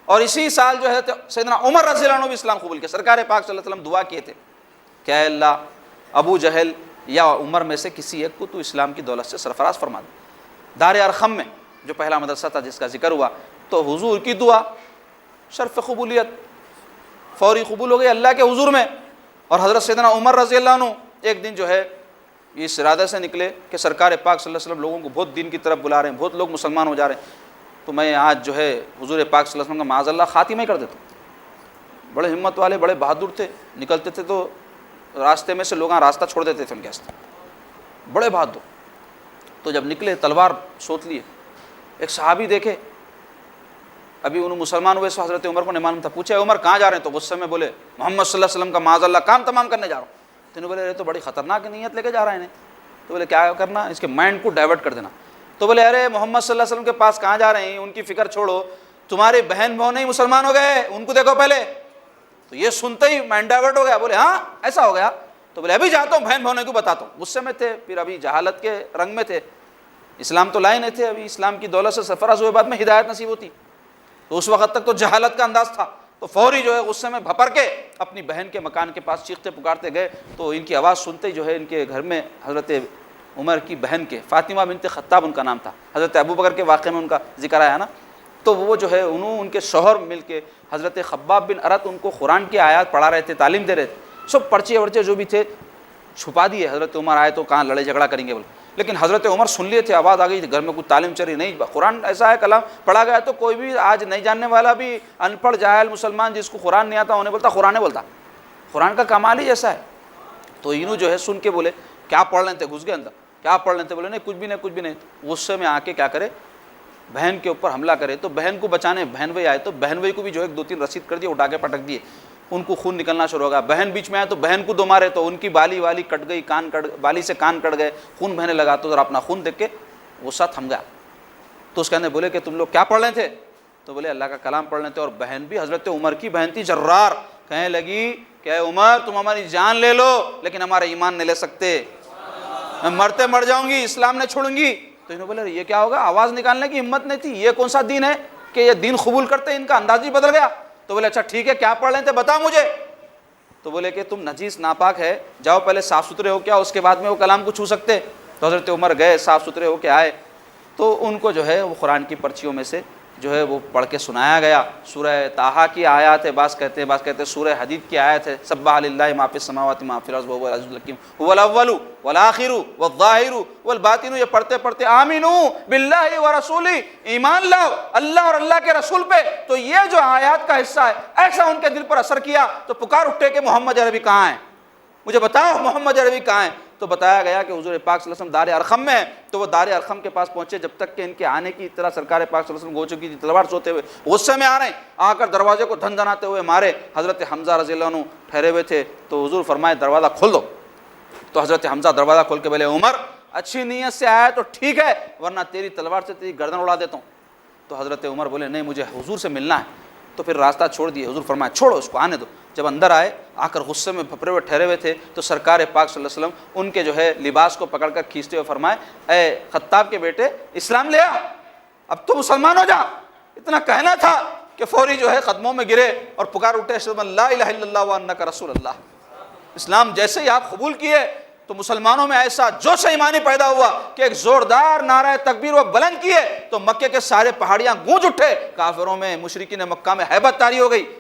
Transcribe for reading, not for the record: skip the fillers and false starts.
اور اسی سال جو ہے سیدنا عمر رضی اللہ عنہ بھی اسلام قبول کیا۔ سرکار پاک صلی اللہ علیہ وسلم دعا کیے تھے کہ اے اللہ ابو جہل یا عمر میں سے کسی ایک کو تو اسلام کی دولت سے سرفراز فرما دے۔ دار ارقم میں جو پہلا مدرسہ تھا جس کا ذکر ہوا، تو حضور کی دعا شرف قبولیت، فوری قبول ہو گئی اللہ کے حضور میں۔ اور حضرت سیدنا عمر رضی اللہ عنہ ایک دن جو ہے اس ارادے سے نکلے کہ سرکار پاک صلی اللہ علیہ وسلم لوگوں کو بہت دین کی طرف بلا رہے ہیں، بہت لوگ مسلمان ہو جا رہے ہیں، تو میں آج جو ہے حضور پاک صلی اللہ علیہ وسلم کا معاذ اللہ خاتمہ ہی کر دیتا ہوں۔ بڑے ہمت والے، بڑے بہادر تھے، نکلتے تھے تو راستے میں سے لوگ راستہ چھوڑ دیتے تھے ان کے راستے، بڑے بہادر۔ تو جب نکلے تلوار سوت لیے، ایک صحابی دیکھے ابھی انہوں مسلمان ہوئے، سو حضرت عمر کو نہیں معلوم تھا، پوچھے عمر کہاں جا رہے ہیں؟ تو غصے میں بولے محمد صلی اللہ علیہ وسلم کا معاذ اللہ کام تمام کرنے جا رہا ہوں۔ تو انہوں بولے تو بڑی خطرناک نیت لے کے جا رہا ہے انہیں۔ تو بولے کیا کرنا، اس کے مائنڈ کو ڈائیورٹ کر دینا۔ تو بولے ارے محمد صلی اللہ علیہ وسلم کے پاس کہاں جا رہے ہیں، ان کی فکر چھوڑو، تمہارے بہن بھائی نہیں مسلمان ہو گئے، ان کو دیکھو پہلے۔ تو یہ سنتے ہی مائنڈ ڈائیورٹ ہو گیا، بولے ہاں ایسا ہو گیا؟ تو بولے ابھی جاتا ہوں بہن بھائی کو بتاتا ہوں۔ غصے میں تھے، پھر ابھی جہالت کے رنگ میں تھے، اسلام تو لائے نہیں تھے، ابھی اسلام کی دولت سے سرفراز ہوئے بعد میں ہدایت نصیب ہوتی، تو اس وقت تک تو جہالت کا انداز تھا۔ تو فوری جو ہے غصے میں بھپر کے اپنی بہن کے مکان کے پاس چیختے پکارتے گئے، تو ان کی آواز سنتے ہی جو ہے ان کے گھر میں حضرت عمر کی بہن کے، فاطمہ بنت خطاب ان کا نام تھا، حضرت ابوبکر کے واقعے میں ان کا ذکر آیا نا، تو وہ جو ہے ان کے شوہر مل کے حضرت خباب بن ارت ان کو قرآن کی آیات پڑھا رہے تھے، تعلیم دے رہے تھے، سب پرچے ورچے جو بھی تھے چھپا دیے۔ حضرت عمر آئے تو کہاں لڑے جھگڑا کریں گے بولے، لیکن حضرت عمر سن لیے تھے، آواز آ گئی، گھر میں کچھ تعلیم چل رہی نہیں، قرآن ایسا ہے کلام پڑھا گیا تو کوئی بھی آج نہیں جاننے والا بھی ان پڑھ جاہل مسلمان جس کو قرآن نہیں آتا انہیں بولتا قرآن بولتا، قرآن کا کمال ہی ایسا ہے۔ تو انہوں جو ہے سن کے بولے کیا پڑھ رہے تھے، گھس گئے اندر، کیا پڑھ رہے تھے؟ بولے نہیں کچھ بھی نہیں، کچھ بھی نہیں۔ غصے میں آ کے کیا کرے، بہن کے اوپر حملہ کرے، تو بہن کو بچانے بہن بھائی آئے، تو بہن بھائی کو بھی جو ہے 2-3 رسید کر دیے، اٹھا کے پٹک دیے، ان کو خون نکلنا شروع ہو گیا۔ بہن بیچ میں آئے تو بہن کو 2 مارے، تو ان کی بالی والی کٹ گئی، کان کٹ، بالی سے کان کٹ گئے، خون بہنے لگا، تو ذرا اپنا خون دیکھ کے غصہ تھم گیا۔ تو اس کہنے بولے کہ تم لوگ کیا پڑھ رہے تھے؟ تو بولے اللہ کا کلام پڑھ رہے تھے۔ اور بہن بھی حضرت عمر کی بہن تھی جرار، کہنے لگی کہ اے عمر تم ہماری جان لے لو لیکن ہمارا ایمان نہیں لے سکتے، میں مرتے مر جاؤں گی، اسلام نہیں چھوڑوں گی۔ تو انہوں نے بولے یہ کیا ہوگا، آواز نکالنے کی ہمت نہیں تھی، یہ کون سا دین ہے کہ یہ دین قبول کرتے، ان کا انداز ہی بدل گیا۔ تو بولے اچھا ٹھیک ہے کیا پڑھ رہے تھے بتا مجھے۔ تو بولے کہ تم نجیس ناپاک ہے، جاؤ پہلے صاف ستھرے ہو کیا، اس کے بعد میں وہ کلام کو چھو سکتے۔ تو حضرت عمر گئے، صاف ستھرے ہو کے آئے، تو ان کو جو ہے وہ قرآن کی پرچیوں میں سے جو ہے وہ پڑھ کے سنایا گیا۔ سورہ طٰہٰ کی آیات ہے، بعض کہتے ہیں سورہ حدید کی آیت ہے، سبح للہ ما فی السماوات ما فی الارض وہو العزیز الحکیم، هو الاول والآخر والظاہر والباطن۔ یہ پڑھتے پڑھتے آمنوا باللہ ورسولہ، ایمان لاؤ اللہ اور اللہ کے رسول پہ۔ تو یہ جو آیات کا حصہ ہے ایسا ان کے دل پر اثر کیا، تو پکار اٹھے کہ محمد عربی کہاں ہیں، مجھے بتاؤ محمد عربی کہاں ہیں۔ تو بتایا گیا کہ حضور پاک صلی اللہ علیہ وسلم دار ارقم میں ہیں۔ تو وہ دار ارقم کے پاس پہنچے، جب تک کہ ان کے آنے کی اطلاع سرکار پاک صلی اللہ علیہ وسلم ہو چکی تھی، تلوار سوتے ہوئے غصے میں آ رہے ہیں، آ کر دروازے کو دھن دھناتے ہوئے مارے۔ حضرت حمزہ رضی اللہ عنہ ٹھہرے ہوئے تھے، تو حضور فرمائے دروازہ کھول دو۔ تو حضرت حمزہ دروازہ کھول کے بولے عمر اچھی نیت سے آیا تو ٹھیک ہے، ورنہ تیری تلوار سے تیری گردن اڑا دیتا ہوں۔ تو حضرت عمر بولے نہیں مجھے حضور سے ملنا ہے۔ تو پھر راستہ چھوڑ دیے، حضور فرمایا چھوڑو اس کو آنے دو۔ جب اندر آئے، آ کر غصے میں پھپڑے ہوئے ٹھہرے ہوئے تھے، تو سرکار پاک صلی اللہ علیہ وسلم ان کے جو ہے لباس کو پکڑ کر کھینچتے ہوئے فرمائے اے خطاب کے بیٹے اسلام لے آ، اب تو مسلمان ہو جا۔ اتنا کہنا تھا کہ فوری جو ہے قدموں میں گرے اور پکار اٹھے اشہد ان لا الہ الا اللہ وانک رسول اللہ۔ اسلام جیسے ہی آپ قبول کیے تو مسلمانوں میں ایسا جوش ایمانی پیدا ہوا کہ ایک زوردار نعرہ تکبیر وہ بلند کیے تو مکے کے سارے پہاڑیاں گونج اٹھے، کافروں میں مشرکین مکہ میں ہیبت طاری ہو گئی۔